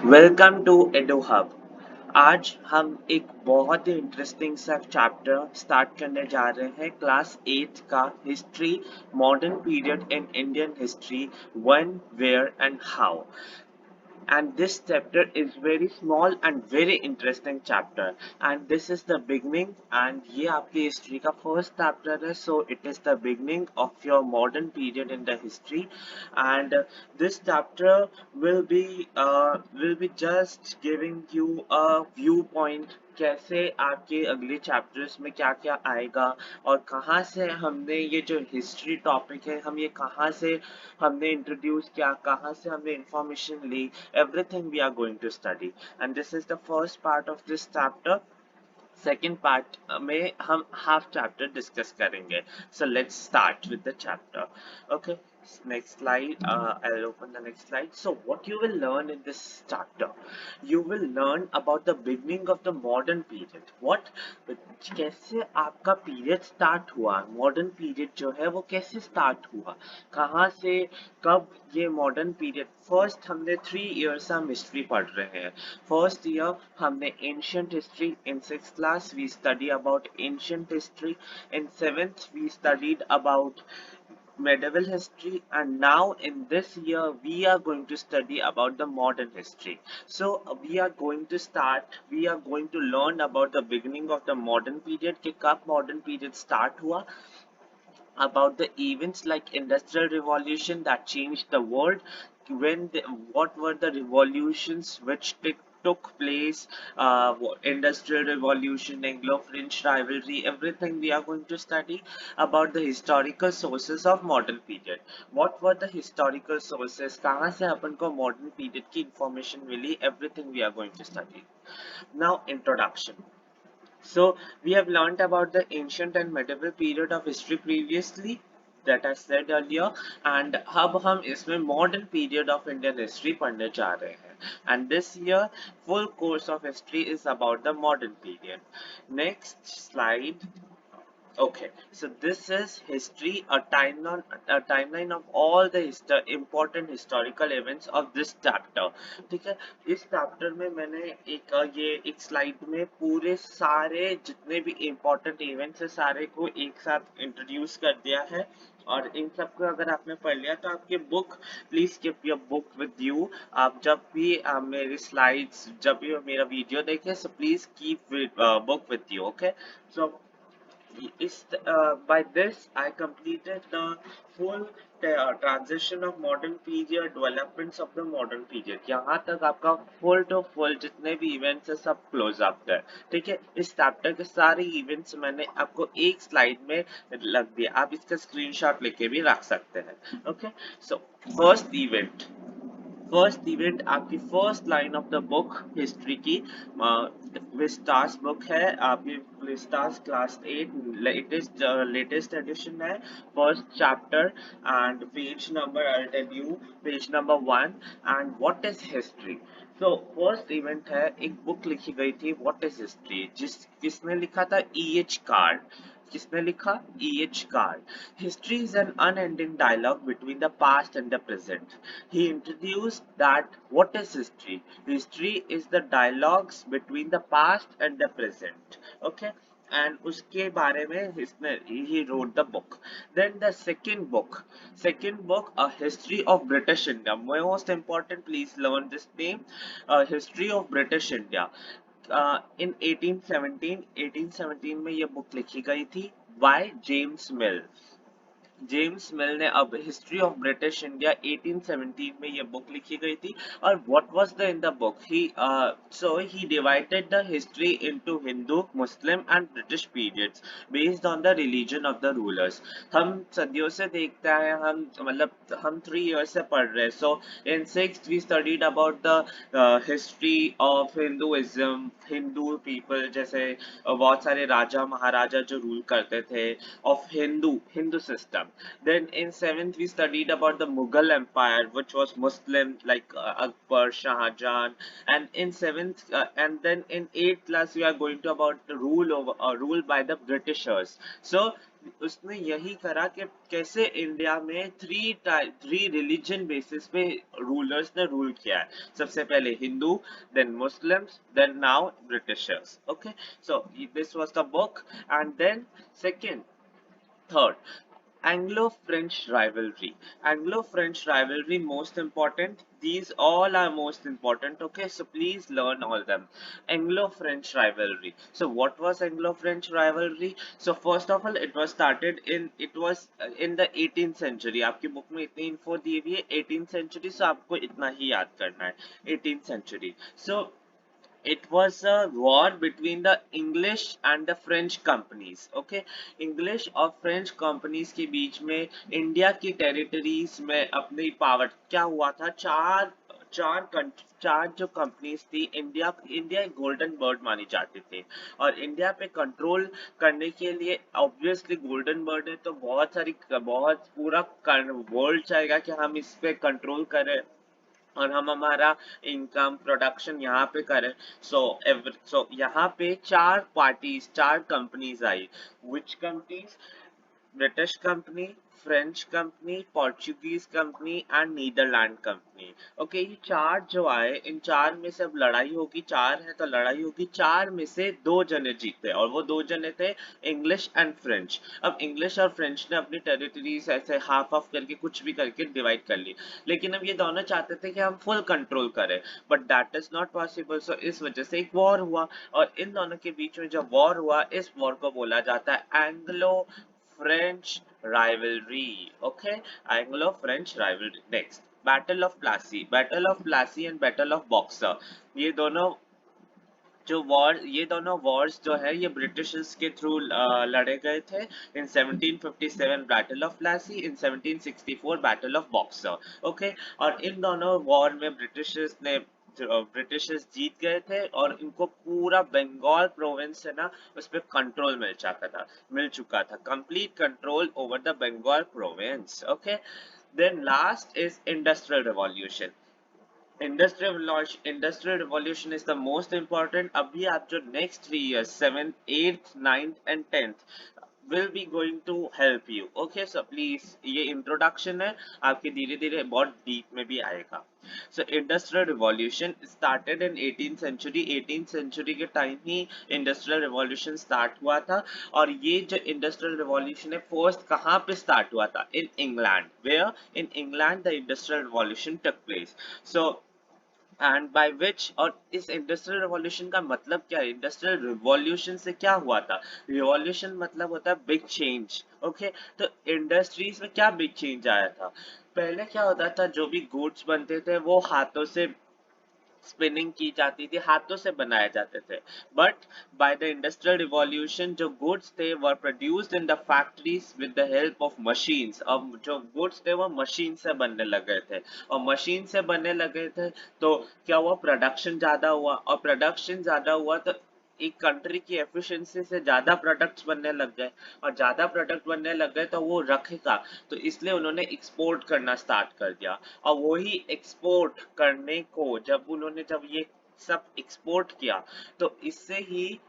Welcome to Edo hub. आज हम एक बहुत ही इंटरेस्टिंग सा चैप्टर स्टार्ट करने जा रहे हैं क्लास 8 का history modern period in Indian history when where and how. And this chapter is very small and very interesting chapter, and this is the beginning, and ये आपकी history का first chapter है, so it is the beginning of your modern period in the history. And this chapter will be just giving you a viewpoint कैसे आपके अगले chapters में क्या क्या आएगा, और कहाँ से हमने ये जो हिस्ट्री टॉपिक है हम ये कहाँ से हमने इंट्रोड्यूस किया, कहाँ से हमने इंफॉर्मेशन ली, everything we are going to study. And this is the first part of this chapter. Second part में हम हाफ चैप्टर डिस्कस करेंगे. So let's start with the chapter. Okay, next slide. I'll open the next slide. So what you will learn in this chapter, you will learn about the beginning of the modern period. What, कैसे आपका period start हुआ, modern period जो है वो कैसे start हुआ, कहाँ से, कब ये मॉडर्न पीरियड. फर्स्ट हमने 3 years हम हिस्ट्री पढ़ रहे हैं. फर्स्ट ईयर हमने ancient history. In 6th class we study about ancient history. In 7th we studied about medieval history, and now in this year we are going to study about the modern history. So we are going to learn about the beginning of the modern period, कि कब modern period start हुआ, about the events like industrial revolution that changed the world, what were the revolutions which took place, industrial revolution, Anglo-French rivalry, everything we are going to study. About the historical sources of modern period, what were the historical sources, कहाँ से अपन को modern period की information milli, everything we are going to study. Now introduction. So we have learnt about the ancient and medieval period of history previously, that I said earlier, and अब हम इसमें modern period of Indian history पढ़ने जा रहे हैं. And this year full course of history is about the modern period. Next slide. Okay, so this is history, a timeline of all the important historical events of this chapter. ठीक है, इस chapter में मैंने ये एक slide में पूरे सारे जितने भी important events है सारे को एक साथ introduce कर दिया है. और इन सबको अगर आपने पढ़ लिया तो आपके book, please keep your book with you. आप जब भी मेरी स्लाइड्स, जब भी मेरा वीडियो देखें, so please keep book with you. Okay, so by this I completed the full transition of modern period, developments of the modern period. यहाँ तक आपका full to full जितने भी events है सब close up है. ठीक है, इस chapter के सारे events मैंने आपको एक slide में लग दिया, आप इसका screenshot लेके भी रख सकते हैं. Okay, so first event आपकी first line of the book history की विस्टास बुक है आपकी. विस्टास क्लास 8 लेटेस्ट एडिशन है. First chapter and page number I tell you, page number 1. And what is history. So first event है, एक book लिखी गई थी व्हाट इज हिस्ट्री, किसने लिखा था, E.H. कार्ड. किसने लिखा, E.H. Card. History is an unending dialogue between the past and the present. He introduced that what is history? History is the dialogues between the past and the present. Okay? And उसके बारे में he wrote the book. Then the second book, a history of British India. Most important, please learn this name, a history of British India. इन 1817 में ये book लिखी गई थी by James mill. James मिल ने अब हिस्ट्री ऑफ ब्रिटिश इंडिया 1817 में ये book लिखी गई थी. और what was the in the book, he divided the history into Hindu, Muslim and British periods based on the religion of the rulers. हम सदियों से देखते हैं, हम मतलब हम 3 years से पढ़ रहे हैं. So in 6th we studied about the history of Hinduism, Hindu people, जैसे बहुत सारे राजा महाराजा जो रूल करते थे, of Hindu system. Then in 7th we studied about the Mughal Empire, which was Muslim, like Akbar, Shah Jahan. And in 7th and then in 8th class we are going to about the rule by the Britishers. So उसने यही करा कि कैसे India में three religion basis पे rulers ने rule किया है। सबसे पहले Hindu, then Muslims, then now Britishers. Okay, so this was the book, and then second, third, Anglo-French rivalry. Anglo-French rivalry most important. These all are most important. Okay, so please learn all them. Anglo-French rivalry. So what was Anglo-French rivalry? So first of all, it was in the 18th century. आपकी book में इतनी info दी हुई है 18th century, so आपको इतना ही याद करना है 18th century. So it was a war between the English and the French companies. Okay, English और French companies के बीच में इंडिया की टेरिटरीज में अपनी पावर क्या हुआ था। चार जो कंपनीज थी, इंडिया एक गोल्डन बर्ड मानी जाती थी, और इंडिया पे कंट्रोल करने के लिए ऑब्वियसली गोल्डन बर्ड है तो बहुत पूरा वर्ल्ड चाहेगा कि हम इस पे कंट्रोल करें और हम हमारा इनकम प्रोडक्शन यहाँ पे करें। सो यहाँ पे चार कंपनीज आई। Which companies? British company, French company, Portuguese company and Netherland company. Okay, ये चार जो आए, इन चार में से अब लड़ाई होगी, चार है तो लड़ाई होगी। चार में से दो जने जीते, और वो दो जने थे इंग्लिश एंड फ्रेंच। अब इंग्लिश और फ्रेंच ने अपनी टेरिटरीज ऐसे हाफ ऑफ करके कुछ भी करके डिवाइड कर ली, लेकिन अब ये दोनों चाहते थे कि हम फुल कंट्रोल करें, but that is not possible. So इस वजह से एक वॉर हुआ, और इन दोनों के बीच में जब वॉर हुआ, इस वॉर को बोला जाता है Anglo French rivalry. Okay, Anglo-French rivalry. Next, Battle of Plassey. Battle of Plassey and Battle of Boxer. ये दोनों ये दोनों वॉर्स जो है ये ब्रिटिशर्स के थ्रू लड़े गए थे। इन 1757 battle of Plassey, in 1764 battle of boxer. Okay, और इन दोनों वॉर में ब्रिटिशर्स जीत गए थे, और इनको पूरा बंगाल प्रोविंस है ना, उस पर कंट्रोल मिल चुका था, complete control over the Bengal province. Okay, then last is industrial revolution. Industrial revolution is the most important. अभी आप जो next 3 years 7th 8th 9th and 10th will be going to help you. Okay, so please ये introduction है, आपके धीरे धीरे बहुत deep में भी आएगा। So industrial revolution started in 18th century. 18th century के time ही industrial revolution start हुआ था, और ये जो industrial revolution है first कहाँ पे start हुआ था? In England. Where? In England the industrial revolution took place. So and by which, और इस इंडस्ट्रियल रिवॉल्यूशन का मतलब क्या है? इंडस्ट्रियल रिवॉल्यूशन से क्या हुआ था? रिवॉल्यूशन मतलब होता है बिग चेंज। ओके, तो इंडस्ट्रीज में क्या बिग चेंज आया था? पहले क्या होता था, जो भी गुड्स बनते थे वो हाथों से स्पिनिंग की जाती थी, हाथों से बनाए जाते थे, but by the industrial revolution जो गुड्स थे वर produced in the factories with the help of machines. अब जो गुड्स थे वो मशीन से बनने लगे थे, और मशीन से बनने लगे थे तो क्या हुआ? प्रोडक्शन ज्यादा हुआ, और प्रोडक्शन ज्यादा हुआ तो एक कंट्री की एफिशिएंसी से ज्यादा प्रोडक्ट्स बनने लग गए, और ज्यादा प्रोडक्ट बनने लग गए तो वो रखेगा, तो इसलिए उन्होंने एक्सपोर्ट करना स्टार्ट कर दिया। और वही एक्सपोर्ट करने को जब ये सब एक्सपोर्ट किया, तो इससे ही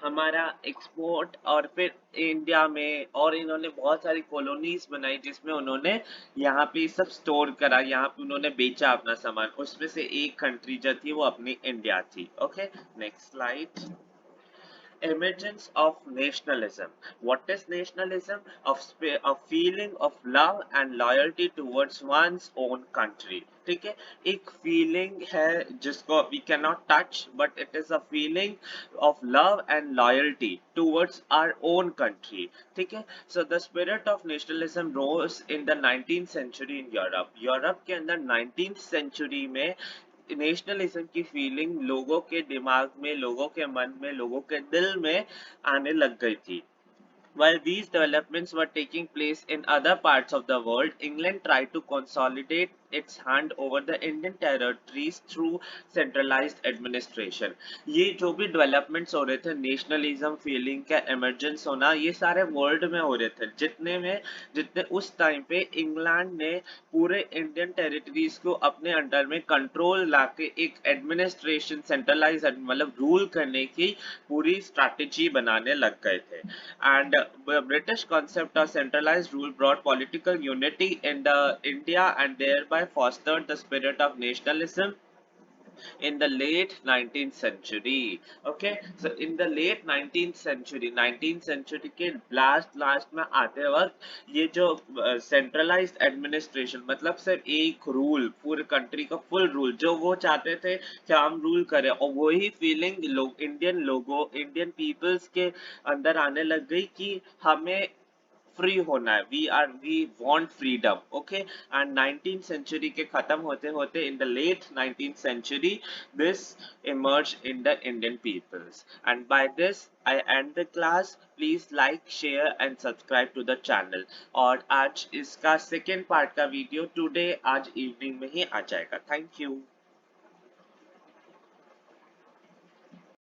हमारा एक्सपोर्ट, और फिर इंडिया में, और इन्होंने बहुत सारी कॉलोनीज बनाई जिसमें उन्होंने यहाँ पे सब स्टोर करा, यहाँ पे उन्होंने बेचा अपना सामान। उसमें से एक कंट्री जो थी वो अपनी इंडिया थी। Okay, next slide. Emergence of nationalism. What is nationalism? A feeling of love and loyalty towards one's own country. ठीक है, एक फीलिंग है जिसको we cannot touch, but it is a feeling of love and loyalty towards our own country. ठीक है, so the spirit of nationalism rose in the 19th century in Europe. Europe के अंदर 19th century में nationalism की feeling लोगों के दिमाग में, लोगों के मन में, लोगों के दिल में आने लग गई थी। While these developments were taking place in other parts of the world, England tried to consolidate its hand over the Indian territories through centralized administration. ये जो भी डेवलपमेंट्स हो रहे थे, नेशनलिज्म फीलिंग का एमरजेंस होना, ये सारे वर्ल्ड में हो रहे थे, जितने उस टाइम पे इंग्लैंड ने पूरे इंडियन टेरिटरीज को अपने अंडर में कंट्रोल लाके एक एडमिनिस्ट्रेशन सेंट्रलाइज मतलब रूल करने की पूरी स्ट्रैटेजी बनाने लग गए थे. And the British concept of centralized rule brought political unity in the India and thereby fostered the spirit of nationalism in the late 19th century. Okay, so in the late 19th century के last में आते वक्त ये जो centralised administration मतलब सिर्फ एक rule पूरे कंट्री का फुल रूल जो वो चाहते थे कि हम रूल करें, और वही फीलिंग इंडियन पीपल्स के अंदर आने लग गई कि हमें फ्री होना है, we want freedom. Okay, and 19th century के खत्म होते होते in the late 19th century this emerged in the Indian peoples. And by this, I end the class. Please like, share and subscribe to the channel. और आज इसका second part का video today आज evening में ही आ जाएगा. Thank you.